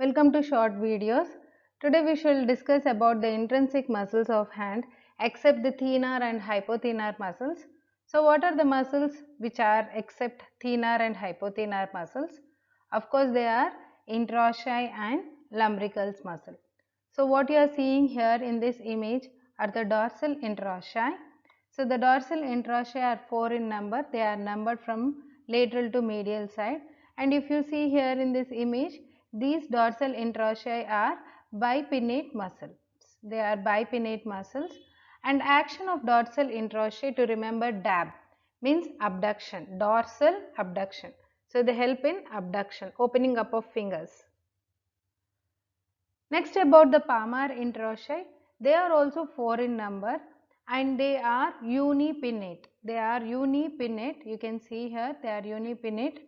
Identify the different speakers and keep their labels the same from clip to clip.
Speaker 1: Welcome to short videos. Today we shall discuss about the intrinsic muscles of hand except the thenar and hypothenar muscles. So what are the muscles which are except thenar and hypothenar muscles? Of course they are interossei and lumbricals muscle. So what you are seeing here in this image are the dorsal interossei. So the dorsal interossei are 4 in number. They are numbered from lateral to medial side. And if you see here in this image, these dorsal interossei are bipinnate muscles. They are bipinnate muscles, and action of dorsal interossei, to remember DAB, means abduction, dorsal abduction. So they help in abduction, opening up of fingers. Next, about the palmar interossei, they are also 4 in number and they are unipinnate. They are unipinnate. You can see here they are unipinnate,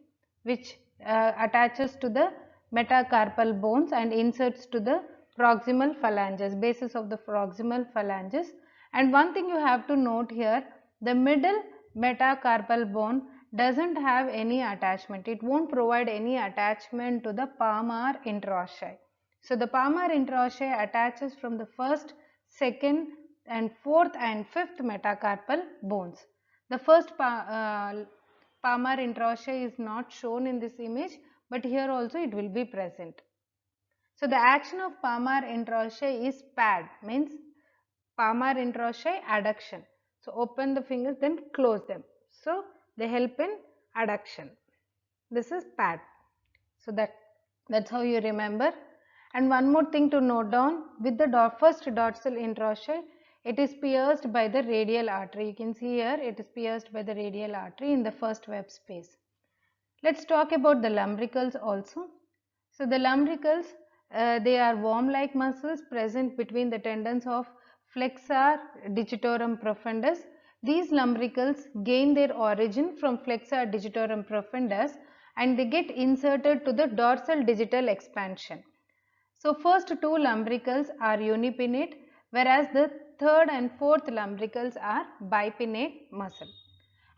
Speaker 1: which attaches to the metacarpal bones and inserts to the proximal phalanges, basis of the proximal phalanges. And one thing you have to note here, the middle metacarpal bone doesn't have any attachment. It won't provide any attachment to the palmar interossei. So the palmar interossei attaches from the first, second and fourth and fifth metacarpal bones. The first palmar interossei is not shown in this image, but here also it will be present. So the action of palmar interossei is pad, means palmar interossei adduction. So open the fingers, then close them. So they help in adduction. This is pad. So that's how you remember. And one more thing to note down, with the first dorsal interossei, it is pierced by the radial artery. You can see here it is pierced by the radial artery in the first web space. Let's talk about the lumbricals also. So the lumbricals, they are worm-like muscles present between the tendons of flexor digitorum profundus. These lumbricals gain their origin from flexor digitorum profundus and they get inserted to the dorsal digital expansion. So first two lumbricals are unipinnate, whereas the third and fourth lumbricals are bipinnate muscle.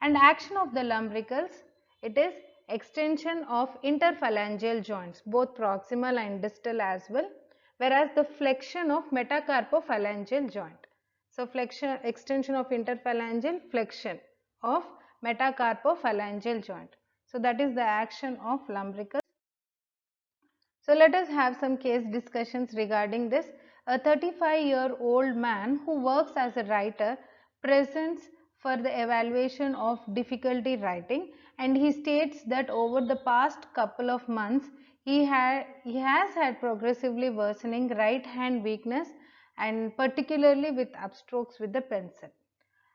Speaker 1: And action of the lumbricals, it is extension of interphalangeal joints, both proximal and distal as well, whereas the flexion of metacarpophalangeal joint. So flexion, extension of interphalangeal, flexion of metacarpophalangeal joint. So that is the action of lumbricals. So let us have some case discussions regarding this. A 35-year-old man who works as a writer presents for the evaluation of difficulty writing, and he states that over the past couple of months he has had progressively worsening right hand weakness, and particularly with upstrokes with the pencil.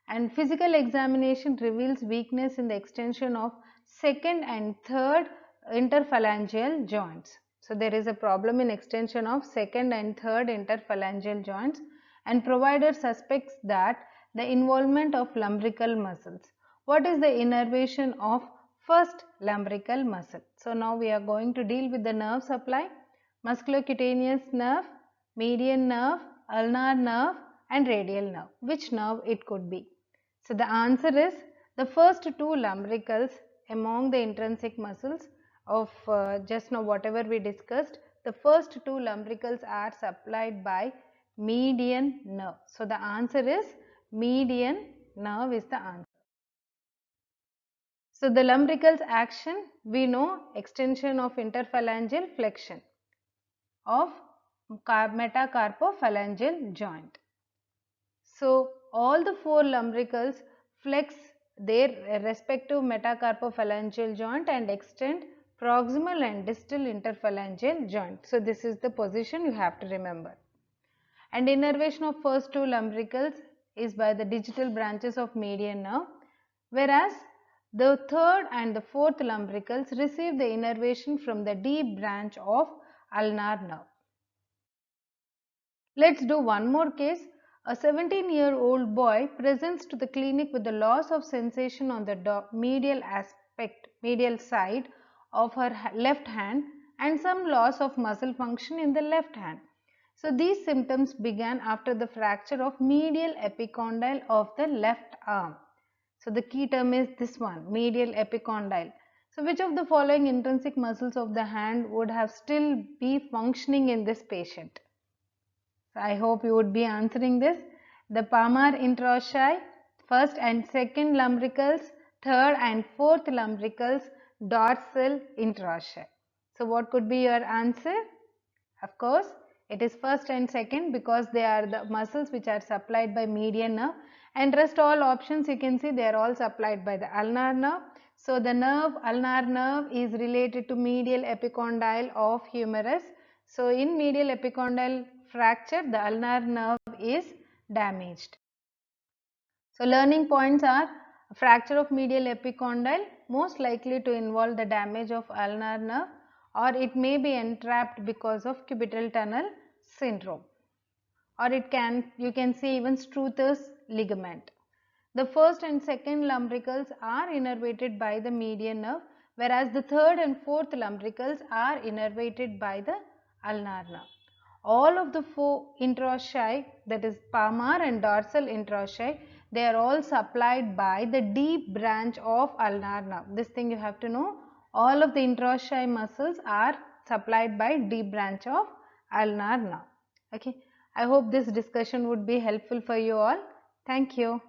Speaker 1: And physical examination reveals weakness in the extension of second and third interphalangeal joints. So there is a problem in extension of second and third interphalangeal joints, and provider suspects that the involvement of lumbrical muscles. What is the innervation of first lumbrical muscle? So now we are going to deal with the nerve supply, musculocutaneous nerve, median nerve, ulnar nerve and radial nerve. Which nerve it could be? So the answer is the first two lumbricals among the intrinsic muscles of just now whatever we discussed. The first two lumbricals are supplied by median nerve. So the answer is median nerve is the answer. So the lumbricals action, we know extension of interphalangeal, flexion of metacarpophalangeal joint. So all the four lumbricals flex their respective metacarpophalangeal joint and extend proximal and distal interphalangeal joint. So this is the position you have to remember. And innervation of first two lumbricals is by the digital branches of median nerve, whereas the third and the fourth lumbricals receive the innervation from the deep branch of ulnar nerve. Let's do one more case. A 17-year-old boy presents to the clinic with the loss of sensation on the medial side of her left hand and some loss of muscle function in the left hand. So these symptoms began after the fracture of medial epicondyle of the left arm. So the key term is this one, medial epicondyle. So which of the following intrinsic muscles of the hand would have still be functioning in this patient? So I hope you would be answering this. The palmar interossei, first and second lumbricals, third and fourth lumbricals, dorsal interossei. So what could be your answer? Of course, it is first and second because they are the muscles which are supplied by median nerve, and rest all options you can see they are all supplied by the ulnar nerve. So the nerve, ulnar nerve, is related to medial epicondyle of humerus. So in medial epicondyle fracture, the ulnar nerve is damaged. So learning points are: fracture of medial epicondyle most likely to involve the damage of ulnar nerve, or it may be entrapped because of cubital tunnel syndrome, or you can see even Struthers ligament. The first and second lumbricals are innervated by the median nerve, whereas the third and fourth lumbricals are innervated by the ulnar nerve. All of the four interossei, that is palmar and dorsal interossei, they are all supplied by the deep branch of ulnar nerve. This thing you have to know. All of the interossei muscles are supplied by deep branch of ulnar nerve. Okay. I hope this discussion would be helpful for you all. Thank you.